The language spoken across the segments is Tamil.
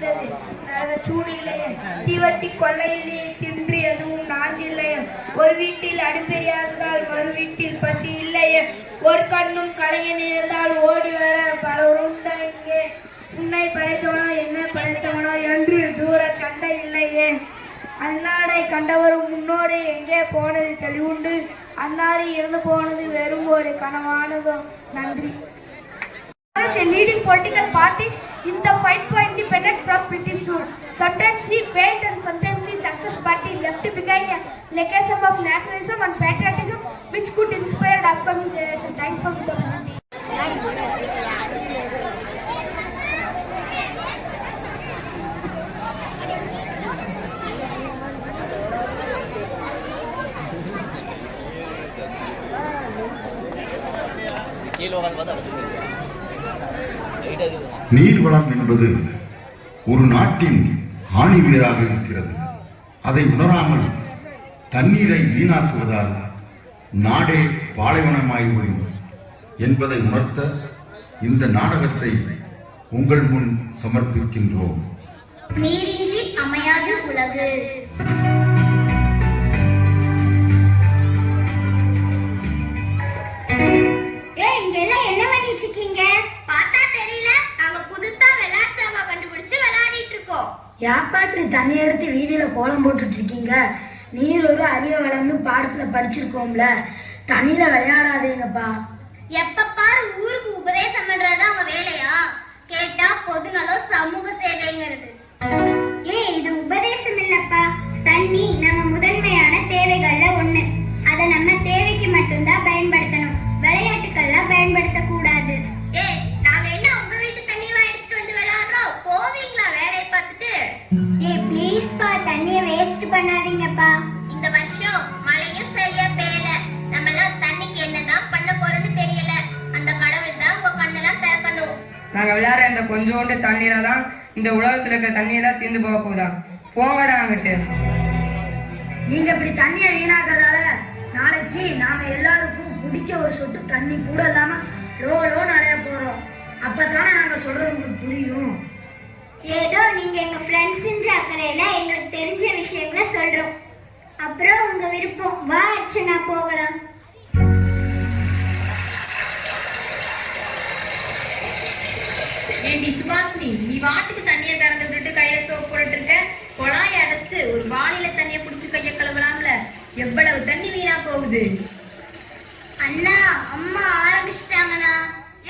வந்தது சூடில்லையே, தீவட்டி கொள்ளையிலேயே தின்று எதுவும் நாஞ்சில்லையே, ஒரு வீட்டில் அடுப்பெரியாததால் மறு வீட்டில் பசி இல்லையே, ஒரு கண்ணும் கரையன் இருந்தால் ஓடி வர பலருண்ட இங்கே, உன்னை படைத்தவனோ என்ன படைத்தவனோ என்று தூர சண்டை இல்லையே, அந்நாடை கண்டவரும் முன்னோடு எங்கே போனது தெளிவுண்டு, அந்நாடு இருந்து போனது வெறும் ஒரு கனவானதோ. நன்றி. A leading political party in the fight for independence from British rule. Sometimes he failed and sometimes he success, but he left behind a legacy of nationalism and patriotism which could inspire the upcoming generation. Thanks for the opportunity. நீர்வளம் என்பது ஒரு நாட்டின் ஆணிவேராக இருக்கிறது. அதை உணராமல் தண்ணீரை வீணாக்குவதால் நாடே பாலைவனமாகிவிடும் என்பதை உணர்த்த இந்த நாடகத்தை உங்கள் முன் சமர்ப்பிக்கின்றோம். நீரின்றி அமையாது உலகு. என்ன பண்ணிட்டு இருக்கீங்க? பார்த்தா தெரியல, நாங்க புதுசா விளையாட்டு கண்டுபிடிச்சு விளையாடிட்டு இருக்கோம். யாப்பா இப்படி தண்ணி எடுத்து வீதியில கோலம் போட்டுட்டு இருக்கீங்க? நீர் ஒரு அரிய வளம்னு பாடத்துல படிச்சிருக்கோம்ல, தண்ணியில விளையாடாதீங்கப்பா. எப்ப பாரு ஊருக்கு உபதேசம் பண்றதா அவங்க வேலையா? கேட்டா பொதுநலம் சமூக சேவைங்கிறது. இது உபதேசம் இல்லப்பா, தண்ணி நம்ம முதன்மையான தேவைகள்ல ஒண்ணு. அதை நம்ம தேவைக்கு மட்டும்தான் பயன்படுத்தணும், விளையாட்டுக்கெல்லாம் பயன்படுத்த கூடாது. நாங்க என்ன உங்க வீட்டு தண்ணியவா எடுத்துட்டு வந்து விளையாடுறோம்? போவீங்களா வேலையை பார்த்துட்டு? ப்ளீஸ் பா, தண்ணிய வேஸ்ட் பண்ணாதீங்கப்பா. இந்த வருஷம் மழையும் சரியா பெய்யல, நம்ம எல்லாம் தண்ணிக்கு என்னதான் பண்ண போறோம்னு தெரியல. அந்த கடவுள் தான் உங்க கண்ணெல்லாம் திறக்கணும். நாங்க விளையாடுற இந்த கொஞ்சோண்டு தண்ணீர தான் இந்த உலகத்துல இருக்க தண்ணியெல்லாம் தீர்ந்து போக போதா? போங்கடா அங்கிட்டு. நீங்க இப்படி தண்ணிய வீணாக்கிறதால நாளைக்கு நாம எல்லாருக்கும் குடிக்க ஒரு சொட்டு தண்ணி கூட இல்லாம லோ நிறைய போறோம். அப்பதானே நாங்க சொல்றது உங்களுக்கு புரியும். ஏதோ நீங்க எங்க ஃப்ரெண்ட்ஸ்ன்ற அக்கறையில எங்களுக்கு தெரிஞ்ச விஷயங்களை சொல்றோம். அப்புறம் உங்க விருப்பம். வா அர்ச்சனா, போகலாம். ஏண்டி சுபாஷினி, நீ வாட்டுக்கு தண்ணியை திறந்து விட்டுட்டு கையில சோப்பு போட்டுட்டு இருக்க? குழாயை அடைச்சிட்டு ஒரு வாளியில தண்ணியை புடிச்சு கைய கழுவலாம்ல? எவ்வளவு தண்ணி வீணா போகுது. அண்ணா, அம்மா ஆரம்பிச்சிட்டாங்கண்ணா.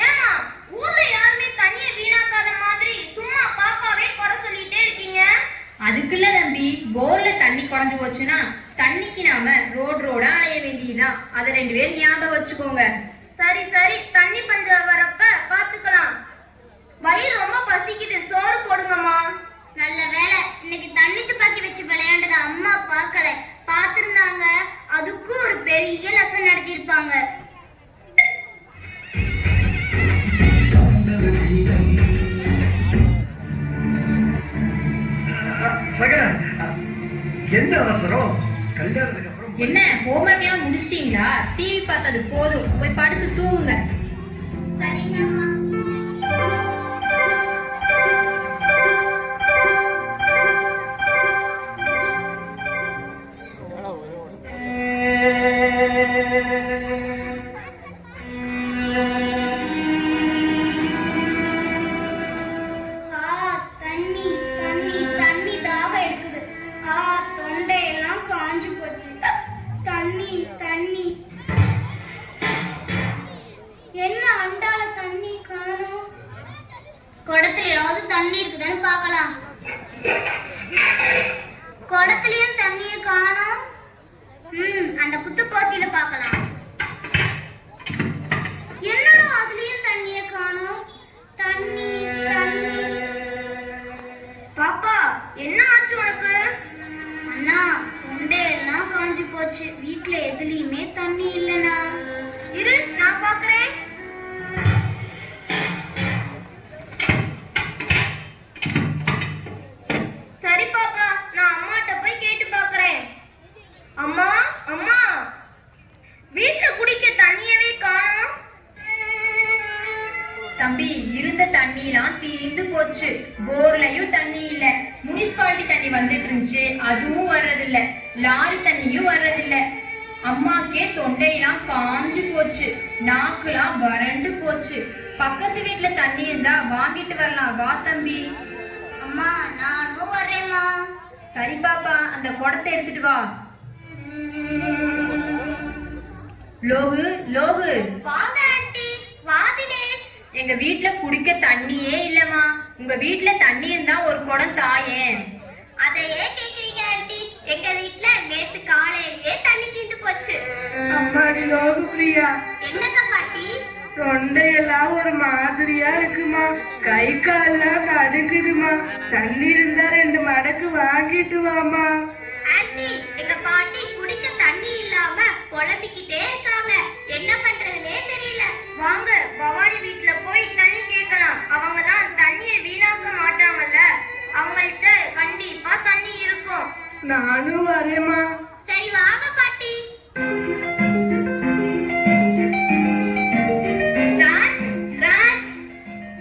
ஏமா ஊர்ல யாருமே தண்ணியை வீணாக்காத மாதிரி சும்மா பாப்பாவே குறை சொல்லிட்டே இருக்கீங்க? அதுக்குள்ள தம்பி, போர்ல தண்ணி குறைஞ்சு போச்சுன்னா தண்ணிக்கு நாம ரோடா அலைய வேண்டியதுதான். அதை 2 பேரும் ஞாபகம் வச்சுக்கோங்க. சரி சரி, தண்ணி பஞ்சம் வரப்ப பாத்துக்கலாம். வயிறு ரொம்ப பசிக்குது, சோறு போடுங்கம்மா. நல்ல வேலை, இன்னைக்கு தண்ணி துப்பாக்கி வச்சு விளையாண்டத அம்மா பார்க்கல. பார்த்திருந்தாங்க அதுக்கும் ஒரு பெரிய லெசன் நடத்திருப்பாங்க. என்ன அவசரம்? கல்யாணத்துக்கு அப்புறம் என்ன ஹோம்ஒர்க் எல்லாம் முடிச்சிட்டீங்களா? டிவி பார்த்தது போதும், போய் படுத்து தூங்குங்க. சரிங்க அம்மா. குடத்துலயாவது தண்ணி இருக்குதான்னு பார்க்கலாம். குடத்துலயும் தண்ணியை காணோம். அந்த குத்துப்பாத்தியில பார்க்கலாம். என்னடா அதுலயும் தண்ணியை காணோம். தண்ணி தண்ணி. பாப்பா, என்ன ஆச்சு உனக்கு? அண்ணா, தொண்டையெல்லாம் காஞ்சி போச்சு. வீட்டுல எதுலயுமே தண்ணி இல்லைண்ணா. இரு, நான் பாக்குறேன். சரி பாப்பா, நான் அம்மாட்ட போய் கேட்டு பாக்குறேன். அம்மா அம்மா, போச்சு. போர்லயும் தண்ணி இல்ல. முனிசிபாலிட்டி தண்ணி வந்துட்டு இருந்துச்சு, அதுவும் வர்றதில்ல. லாரி தண்ணியும் வர்றதில்ல. அம்மாக்கே தொண்டையெல்லாம் காஞ்சு போச்சு, நாக்குலாம் வறண்டு போச்சு. பக்கத்து வீட்டுல தண்ணி இருந்தா வாங்கிட்டு வரலாம், வா தம்பி. அம்மா நானும் வரேம்மா. சரி பாப்பா, அந்த குடத்தை எடுத்துட்டு வா. லோகு லோகு, வாங்க ஆண்டி. வா தினேஷ். எங்க வீட்டுல குடிக்க தண்ணியே இல்லம்மா. உங்க வீட்டுல தண்ணி இருந்தா ஒரு குடம் தாயேன். அதையே கேக்குறீங்க ஆண்டி? எங்க வீட்ல நேத்து காலையிலேயே தண்ணி தீர்ந்து போச்சு. அம்மாடி லோகு பிரியா, என்னங்க பாட்டி? தொண்டையெல்லாம் ஒரு மாதிரியா இருக்குமா, கை கால்லாம் நடுக்குதுமா. தண்ணி இருந்தா 2 மடக்கு வாங்கிட்டு வாமா. ஆண்டி, எங்க பாட்டி குடிக்க தண்ணி இல்லாம புலம்பிக்கிட்டே இருக்காங்க. என்ன பண்றதுன்னே தெரியல. வாங்க பவானி வீட்ல போய் தண்ணி கேட்கலாம். அவங்க தான் தண்ணியை வீணாக்க மாட்டாங்கல்ல, அவங்கள்ட்ட கண்டிப்பா தண்ணி இருக்கும். நானும் வரேம்மா. சரி வாங்க பாட்டி. ராஜ், ராஜ்,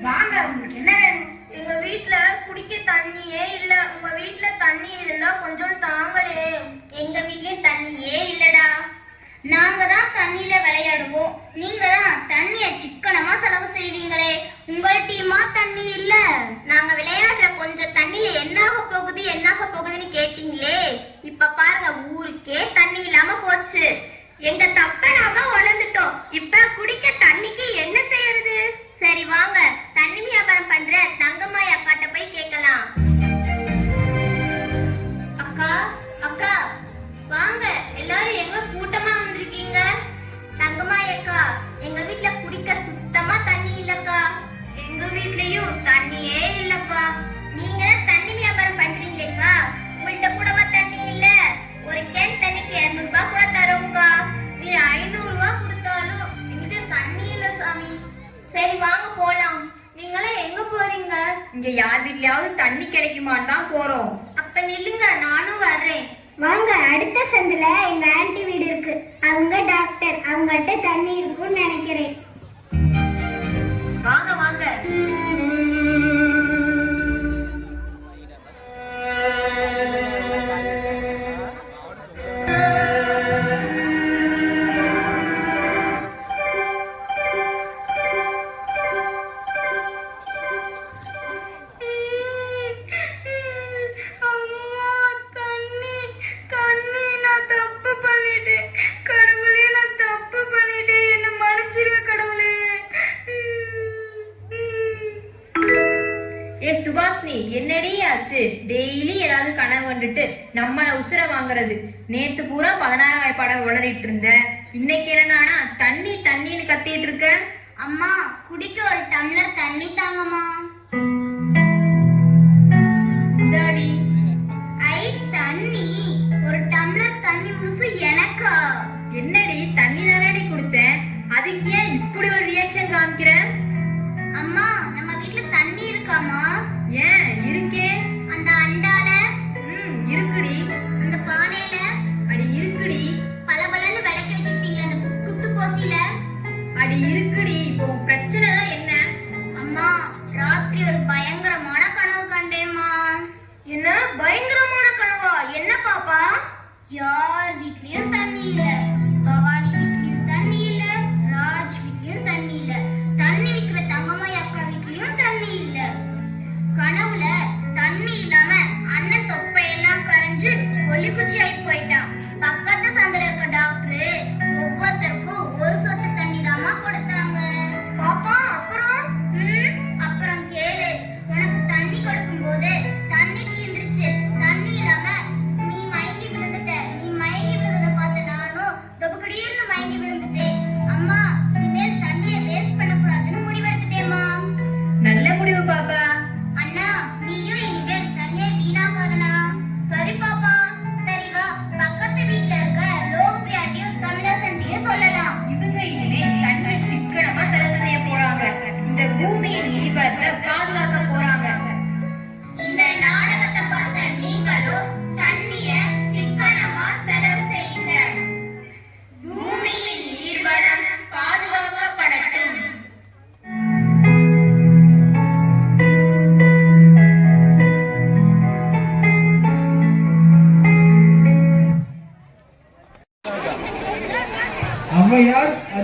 வாங்க. உங்களுக்கு என்ன வேணும்? எங்க வீட்ல குடிக்க தண்ணியே இல்ல. உங்க வீட்ல தண்ணி இருந்தா கொஞ்சம் தாங்களே. எங்க வீட்லயும் தண்ணியே இல்லடா. நாங்க தான் தண்ணியில விளையாடுவோம், நீங்க தான் தண்ணிய சிக்கனமா செலவு செய்வீங்களே. உங்கள்கிட்டயுமா தண்ணி இல்ல? நாங்க விளையாடுற கொஞ்சம் தண்ணியில என்னாக போகுதுன்னு கேட்டீங்களே. இப்ப பாருங்க, ஊருக்கே தண்ணி இல்லாம போச்சு. எங்க தப்ப நாங்க உணர்ந்துட்டோம். இப்ப குடிக்க தண்ணிக்கு என்ன செய்யறது? சரி வாங்க, தண்ணி வியாபாரம் பண்ற தங்கம்மாய் அக்காட்ட போய் கேட்கலாம். அக்கா, அக்கா வாங்க. எல்லாரும் எங்க கூட்டமா வந்திருக்கீங்க? தங்கம்மாய் அக்கா, எங்க வீட்ல குடிக்க சுத்தமா தண்ணி இல்லக்கா. எங்க வீட்லயும் தண்ணியே இல்லப்பா. நீங்க தண்ணி வியாபாரம் பண்றீங்களேக்கா, உங்கள்கிட்ட கூடவா தண்ணி இல்ல? ஒரு கேன் தண்ணிக்கு 200 ரூபாய் கூட தரோம்க்கா. நீ 500 ரூபாய் கொடுத்தாலும் எங்கிட்ட தண்ணி இல்ல சாமி. சரி வாங்க போலாம். நீங்களாம் எங்க போறீங்க? இங்க யார் வீட்லயாவது தண்ணி கிடைக்குமான்னு தான் போறோம். அப்ப நில்லுங்க, நானும் வர்றேன். வாங்க, அடுத்த சந்தில எங்க ஆன்ட்டி வீடு இருக்கு. அவங்க டாக்டர், அவங்கள்ட்ட தண்ணி இருக்கும்னு நினைக்கிறேன். வாங்க வாங்க. என்னடி ஆச்சு? டெய்லி ஏதாவது கனவு வந்துட்டு நம்மள உசுர வாங்குறது. நேத்து பூரா 16 படம் உளறிட்டு இருந்த, இன்னைக்கு என்னன்னா தண்ணி தண்ணின்னு கத்திட்டு இருக்க. அம்மா, குடிக்க ஒரு டம்ளர் தண்ணி தாங்கம்மா. டாடி, ஐ தண்ணி, ஒரு டம்ளர் தண்ணி முழுசு எனக்கா? என்னடி தண்ணி தானடி கொடுத்தேன், அதுக்கு ஏன் இப்படி ஒரு ரியாக்ஷன் காமிக்கிற? அம்மா, நம்ம வீட்ல தண்ணி இருக்காமா? ஏன் இருக்கே. அந்த அண்டால? இருக்குடி. அந்த பானையில? அடி இருக்குடி. பலபலன்னு விளக்கி வச்சிருப்பீங்களா அந்த குத்து போசில? அடி இருக்குடி. இப்போ பிரச்சனை தான் என்ன? அம்மா, ராத்திரி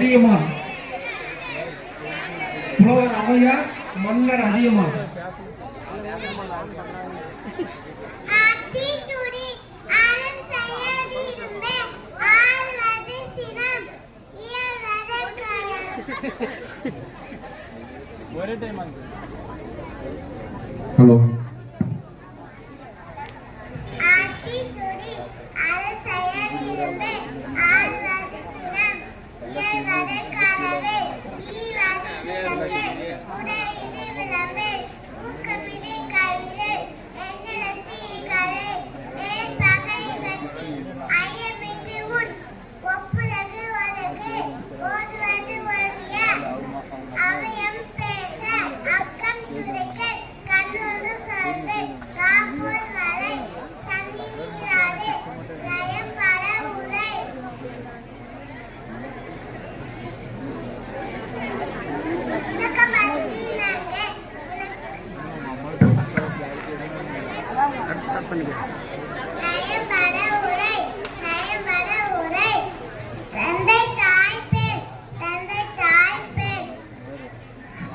அதியமான், புலவர் ஔவையார், மன்னர் அதியமான். ஹலோ.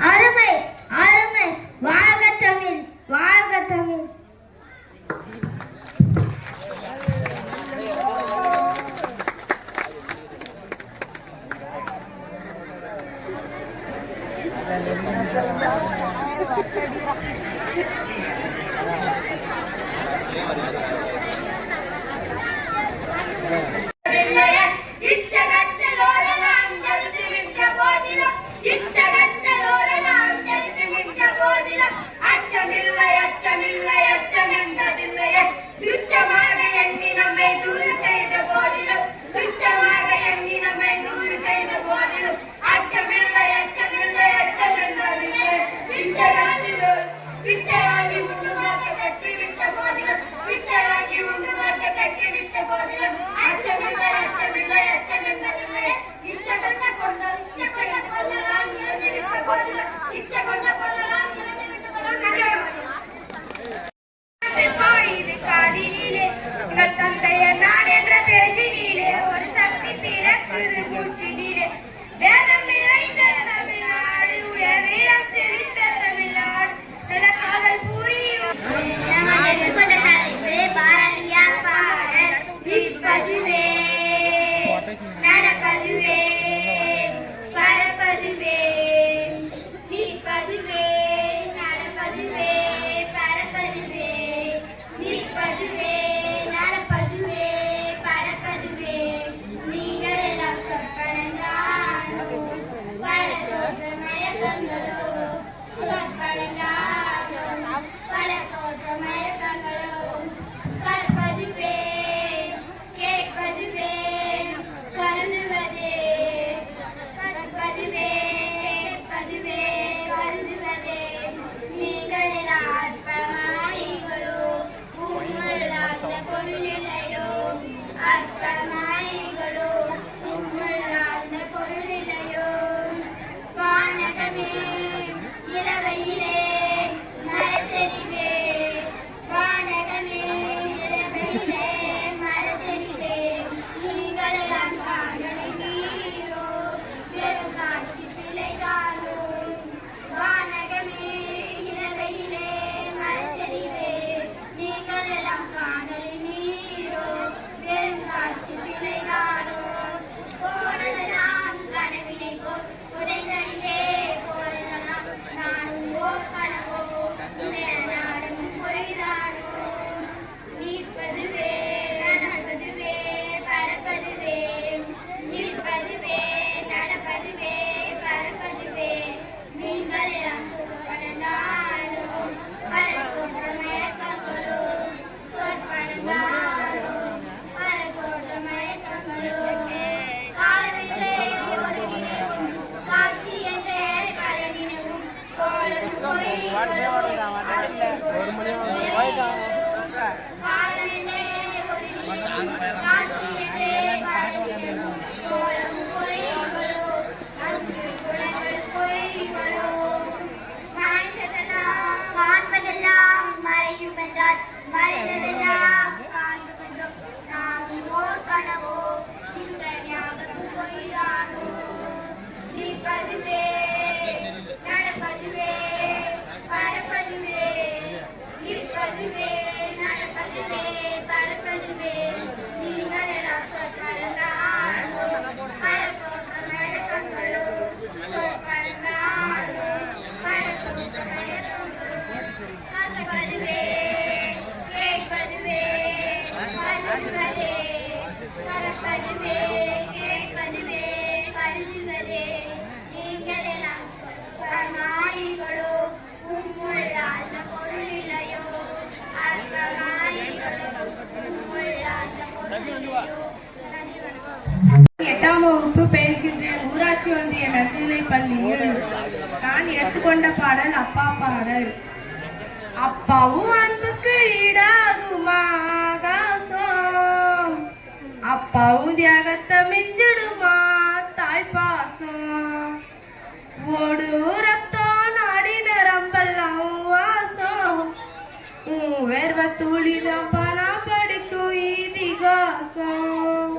அருமை அருமை, வாழ்க தமிழ், வாழ்க தமிழ். கொண்ட பாடல் அப்பா பாடல். அப்பாவும் அன்புக்கு ஈடாகுமா ஆகாசம், அப்பாவும் தியாகத்தை மிஞ்சிடுமா தாய் பாசம். ஓடு ரத்தம் நாடி நரம்பெல்லாம் வாசம், வேர்வை துளிதான் பணா படிக்கும் இதிகாசம்.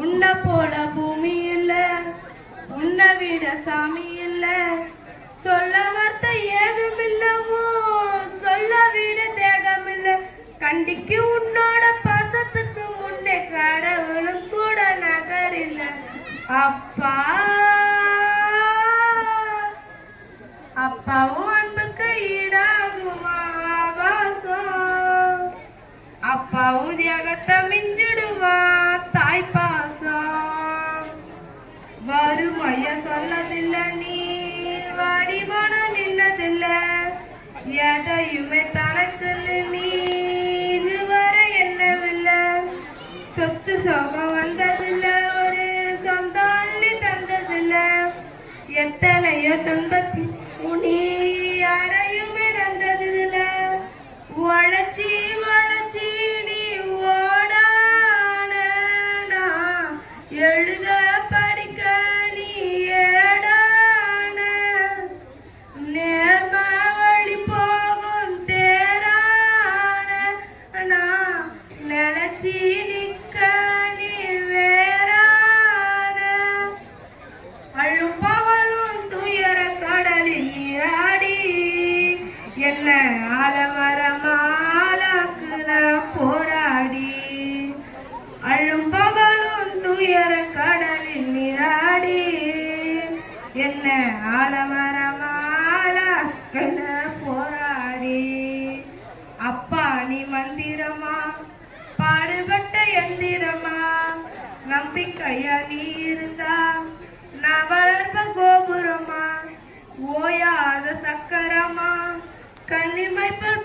உன்னை போல பூமி இல்ல, உன்னை விட சாமி இல்ல, சொல்ல வார்த்தை ஏதுமில்லவோ சொல்ல விட தேகமில்ல. கண்டிக்கு உன்னோட பாசத்துக்கு முன்னே கடவுளும் கூட நகரில்ல. அப்பா அப்பாவும் அன்புக்கு ஈடாகுமா ஆகாசம், அப்பாவும் தியாகத்தை மிஞ்சிடுமா தாய் பாசம். வறுமைய சொன்னதில்ல நீ வாடி மனம் நின்னதில்ல, எதையுமே தனக்கு நீ இதுவரை என்னவில்லை. சொத்து சோகம் வந்ததில்ல, ஒரு சொந்தம் அள்ளி தந்ததில்ல, எத்தனையோ துன்பத்தில் நீ யாரையும் இழந்ததில்ல. உழைச்சி உழைச்சி நீ ஓடான, எழுத படிக்க நீ ஏடான, நேர்ம வழி போகும் தேரான, நான் நினைச்சி நிக்க நீ வேறான. அள்ளும் பகலும் துயர கடலில் நீராடி என்ன ஆலமரமாலாக்குன போராடி. அள்ளும் பகலும் துயர கடலில் நீராடி என்ன ஆலமரமாலாக்குன போராடி. அப்பா நீ மந்திரமா பாடுபட்ட எந்திரமா, நம்பிக்கையா நீ இருந்தா நான் வளர்ப்ப கோபுரமா, ஓயாத சக்கரமா கண்ணிமைப்பல்